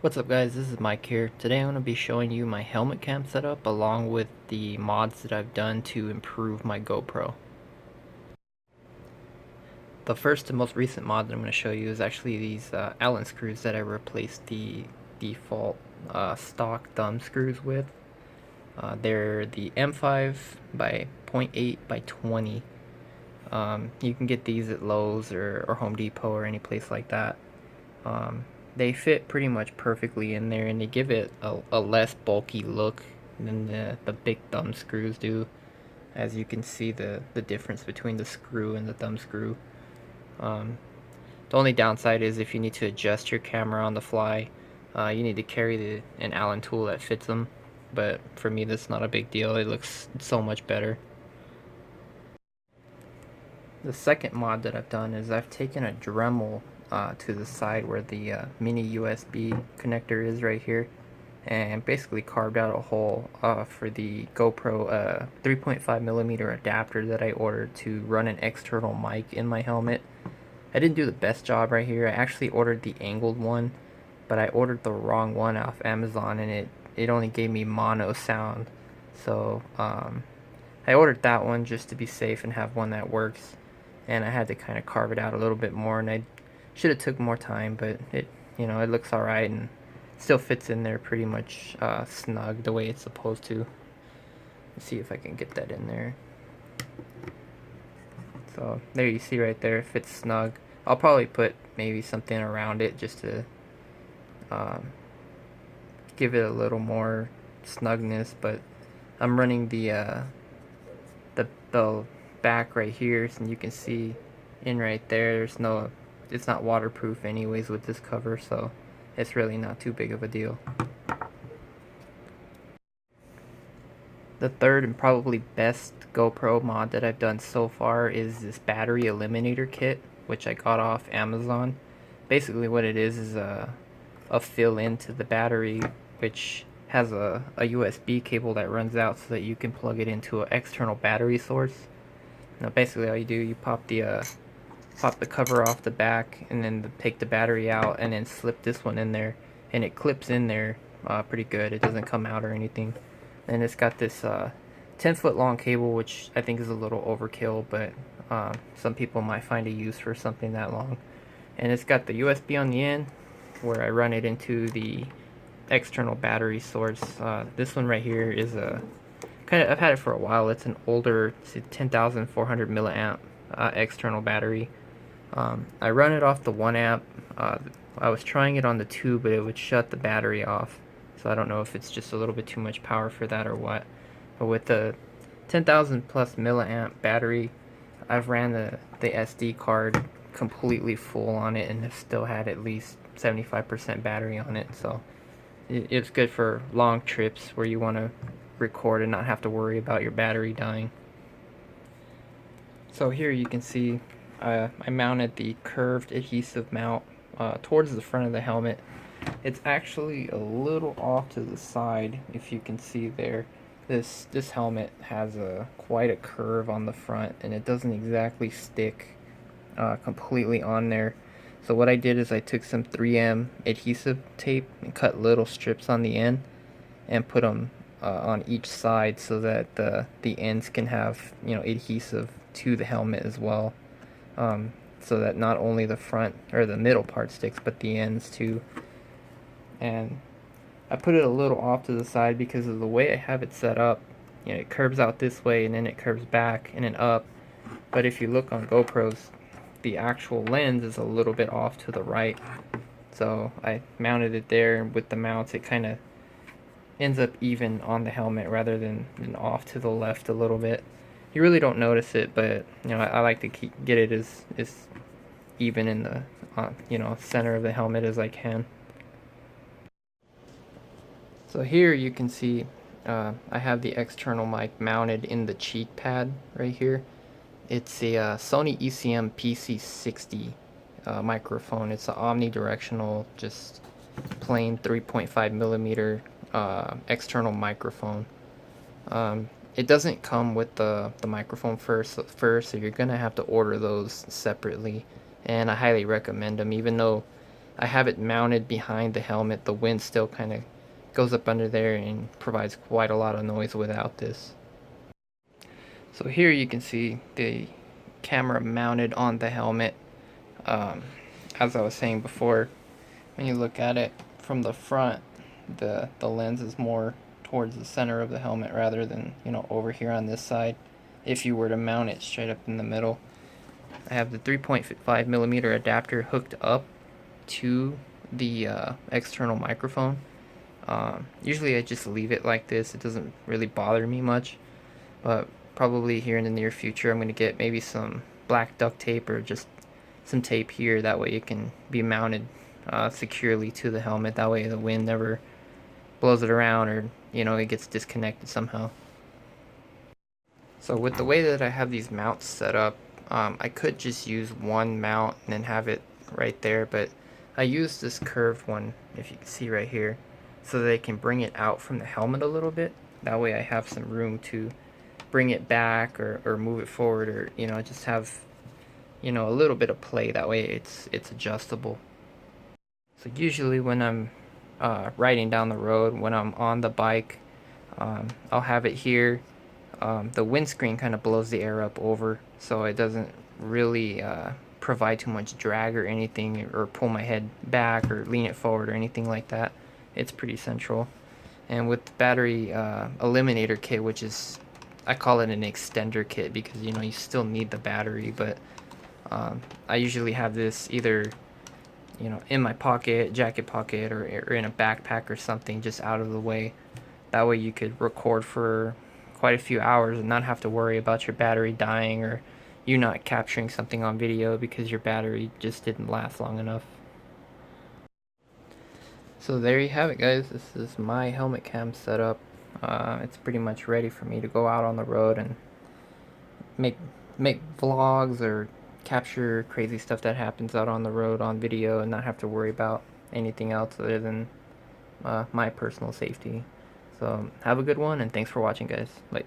What's up guys, this is Mike here. Today I'm going to be showing you my helmet cam setup along with the mods that I've done to improve my GoPro. The first and most recent mod that I'm going to show you is actually these Allen screws that I replaced the default stock thumb screws with. They're the M5 by 0.8 by 20. You can get these at Lowe's or Home Depot or any place like that. They fit pretty much perfectly in there, and they give it a less bulky look than the big thumb screws do. As you can see the difference between the screw and the thumb screw. The only downside is if you need to adjust your camera on the fly, you need to carry an Allen tool that fits them. But for me, that's not a big deal. It looks so much better. The second mod that I've done is I've taken a Dremel to the side where the mini USB connector is right here, and basically carved out a hole for the GoPro 3.5mm adapter that I ordered to run an external mic in my helmet. I didn't do the best job right here. I actually ordered the angled one, but I ordered the wrong one off Amazon, and it only gave me mono sound. So I ordered that one just to be safe and have one that works, and I had to kind of carve it out a little bit more, and I should have took more time, but it looks alright and still fits in there pretty much snug the way it's supposed to. Let's see if I can get that in there. So there you see right there, it fits snug. I'll probably put maybe something around it just to um, give it a little more snugness, but I'm running the back right here, so you can see in right there, it's not waterproof anyways with this cover, so it's really not too big of a deal. The third and probably best GoPro mod that I've done so far is this battery eliminator kit, which I got off Amazon. Basically what it is a fill into the battery, which has a USB cable that runs out so that you can plug it into an external battery source. Now basically all you do, you pop the cover off the back and then take the battery out and then slip this one in there, and it clips in there pretty good. It doesn't come out or anything. And it's got this 10-foot long cable, which I think is a little overkill, but some people might find a use for something that long. And it's got the USB on the end where I run it into the external battery source. This one right here is I've had it for a while. It's an older 10,400 milliamp external battery. I run it off the 1 amp. I was trying it on the 2, but it would shut the battery off. So I don't know if it's just a little bit too much power for that or what. But with the 10,000 plus milliamp battery, I've ran the SD card completely full on it and have still had at least 75% battery on it. So it's good for long trips where you want to record and not have to worry about your battery dying. So here you can see I mounted the curved adhesive mount towards the front of the helmet. It's actually a little off to the side, if you can see there. This helmet has quite a curve on the front, and it doesn't exactly stick completely on there. So what I did is I took some 3M adhesive tape and cut little strips on the end and put them on each side so that the ends can have adhesive to the helmet as well, so that not only the front or the middle part sticks but the ends too. And I put it a little off to the side because of the way I have it set up. It curves out this way and then it curves back and then up. But if you look on GoPros, the actual lens is a little bit off to the right. So I mounted it there, and with the mounts it kind of ends up even on the helmet rather than off to the left a little bit. You really don't notice it, but I like to get it as even in the center of the helmet as I can. So here you can see I have the external mic mounted in the cheek pad right here. It's a Sony ECM PC60 microphone. It's an omnidirectional, just plain 3.5mm external microphone. It doesn't come with the microphone first, so you're gonna have to order those separately, and I highly recommend them, even though I have it mounted behind the helmet. The wind still kind of goes up under there and provides quite a lot of noise without this. So here you can see the camera mounted on the helmet. Um, as I was saying before, when you look at it from the front, the lens is more towards the center of the helmet rather than, you know, over here on this side. If you were to mount it straight up in the middle, I have the 3.5mm adapter hooked up to the external microphone. Usually I just leave it like this. It doesn't really bother me much, but probably here in the near future I'm going to get maybe some black duct tape or just some tape here. That way it can be mounted securely to the helmet. That way the wind never blows it around, or you know, it gets disconnected somehow. So with the way that I have these mounts set up, I could just use one mount and then have it right there, but I use this curved one, if you can see right here, so that I can bring it out from the helmet a little bit. That way I have some room to bring it back or move it forward, or you know, just have, you know, a little bit of play. That way it's adjustable. So usually when I'm riding down the road, when I'm on the bike, I'll have it here. The windscreen kind of blows the air up over, so it doesn't really provide too much drag or anything, or pull my head back or lean it forward or anything like that. It's pretty central. And with the battery eliminator kit, which is, I call it an extender kit because, you know, you still need the battery, but I usually have this either, you know, in my pocket, jacket pocket, or in a backpack or something, just out of the way. That way you could record for quite a few hours and not have to worry about your battery dying, or you not capturing something on video because your battery just didn't last long enough. So there you have it, guys. This is my helmet cam setup. It's pretty much ready for me to go out on the road and make vlogs or capture crazy stuff that happens out on the road on video and not have to worry about anything else other than my personal safety. So have a good one, and thanks for watching, guys. Bye.